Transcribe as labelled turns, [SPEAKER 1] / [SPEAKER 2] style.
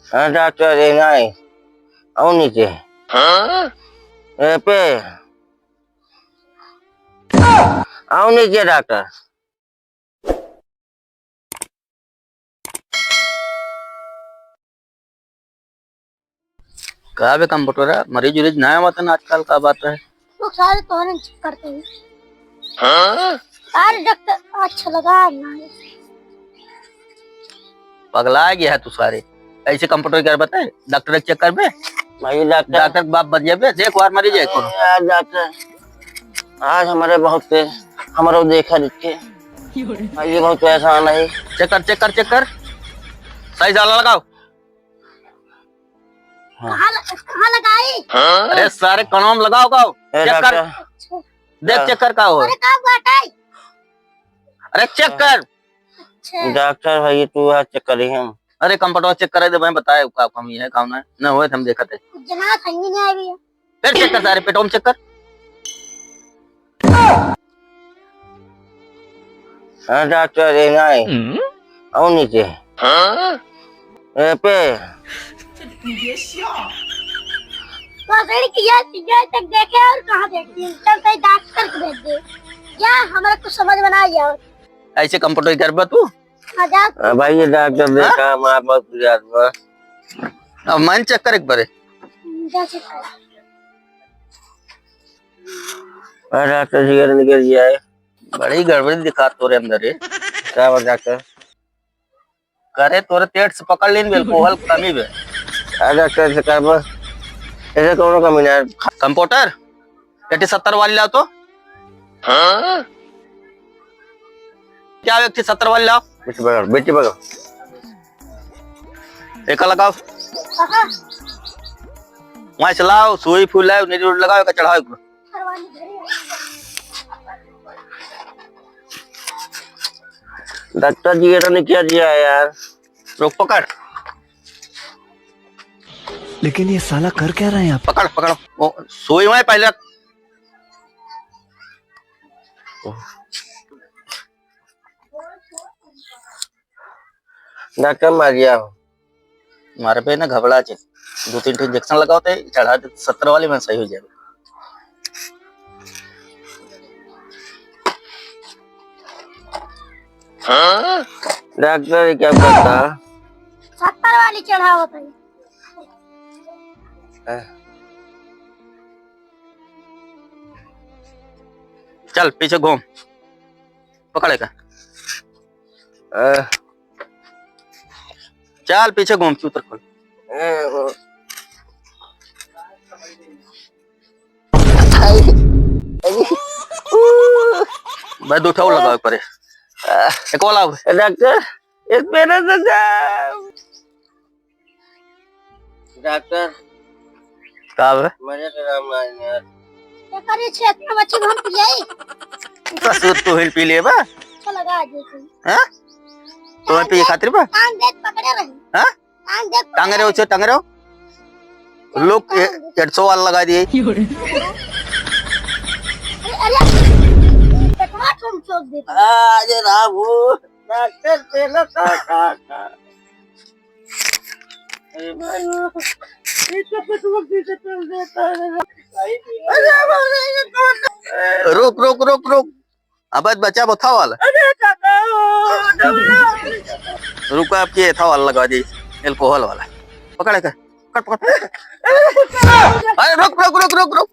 [SPEAKER 1] हाँ डॉक्टर ये नहीं आओ नीचे पे आओ नीचे डॉक्टर।
[SPEAKER 2] कहा बे कंप्यूटर है मरीज उरीज ना आया ना आजकल का बात है।
[SPEAKER 3] लोग सारे तो चेक करते हैं। सारे डॉक्टर अच्छा लगा ना
[SPEAKER 2] पगला गया है तू सारे ऐसे कंप्यूटर क्या बताए डॉक्टर चेक कर बे
[SPEAKER 1] भाई डॉक्टर
[SPEAKER 2] डॉक्टर बाप बच बे देख बार मरीज है कौन
[SPEAKER 1] डॉक्टर आज हमारे बहुत तेज हमारा देखा दिखे भाई ये बहुत ऐसा नहीं।
[SPEAKER 2] चेक कर सही जाला लगाओ।
[SPEAKER 3] कहाँ लगाई?
[SPEAKER 2] अरे सारे कणों में लगाओ गाओ चेक कर देख चेक कर का हो।
[SPEAKER 3] अरे कहाँ बाटाई?
[SPEAKER 2] अरे चेक कर
[SPEAKER 1] डॉक्टर भाई तू आज चेक करी हम।
[SPEAKER 2] अरे कंप्यूटर चेक करे दे भाई बताए का कमी है काम ना न होए हम देखते
[SPEAKER 3] जना संगी नहीं आई है।
[SPEAKER 2] फिर चेक कर सारे पेटों में चेक कर।
[SPEAKER 1] हाँ डॉक्टर ये नहीं आओ नीचे पे
[SPEAKER 3] किया तक देखे और कहाँ देखती है चल कहीं डॉक्टर को भेज दे क्या हमारा कुछ समझ में ना आया।
[SPEAKER 2] ऐसे कंप्यूटर कर बा तू
[SPEAKER 1] भाई ये डॉक्टर देखा हमारा बहुत याद हुआ।
[SPEAKER 2] अब मन चेक कर एक बार
[SPEAKER 1] डॉक्टर जी निकल गया है
[SPEAKER 2] बड़ी गड़बड़ी दिखा तोरे अंदर है
[SPEAKER 1] क्या बात डॉक्टर
[SPEAKER 2] करे तोरे पेट से पकड़ लेन अल्कोहल कमी बे
[SPEAKER 1] डॉक्टर से कर बस ऐसे कौन कमी ना
[SPEAKER 2] कंप्यूटर 70 वाली लाओ तो क्या 70 वाली लाओ
[SPEAKER 1] बेटी पकड़ो
[SPEAKER 2] एक लगाओ वहां से लाओ सुई फूल लाओ नीचे लगाओ का चढ़ाओ
[SPEAKER 1] डॉक्टर जी ने क्या दिया है यार
[SPEAKER 2] रुक पकड़
[SPEAKER 4] लेकिन ये साला कर क्या रहा है यहाँ?
[SPEAKER 2] पकड़ पकड़ो वो सोई हुआ है पहले
[SPEAKER 1] डॉक्टर मार गया
[SPEAKER 2] मारे पे ना घबरा चे 2-3 इंजेक्शन लगाओ थे चढ़ा दे 70 वाली में सही हो जाएगा।
[SPEAKER 1] डॉक्टर क्या करता
[SPEAKER 3] 70 वाली चढ़ाओ भाई।
[SPEAKER 2] चल पीछे घूम पकड़ेगा चल पीछे घूम क्यों उतर खोल भाई दो ठो लगाओ परे एक और लाओ
[SPEAKER 1] डॉक्टर इस मेरे से डॉक्टर
[SPEAKER 2] का है
[SPEAKER 1] मजे तो राम नाम यार
[SPEAKER 3] क्या करे क्षेत्र में बच्चे हम पिए
[SPEAKER 2] बस तू हिल पी ले बा
[SPEAKER 3] अच्छा लगा आज
[SPEAKER 2] हैं तो पी खातिर बा
[SPEAKER 3] टांग देख पकड़े रही
[SPEAKER 2] हैं
[SPEAKER 3] टांग देख
[SPEAKER 2] टांग रहे हो टांग रहे हो लोग 150 वाला लगा दिए
[SPEAKER 3] अरे कितना तुम चोक देते
[SPEAKER 1] आज राम डॉक्टर तेरा का अरे भाई ये सब तो वक्त से चल देता है।
[SPEAKER 2] रुक रुक रुक रुक अब बच्चा बता वाला रुको आपकी था वाला लगा दी अल्कोहल वाला पकड़े कर पकड़ पकड़ अरे रुक रुक रुक रुक रुक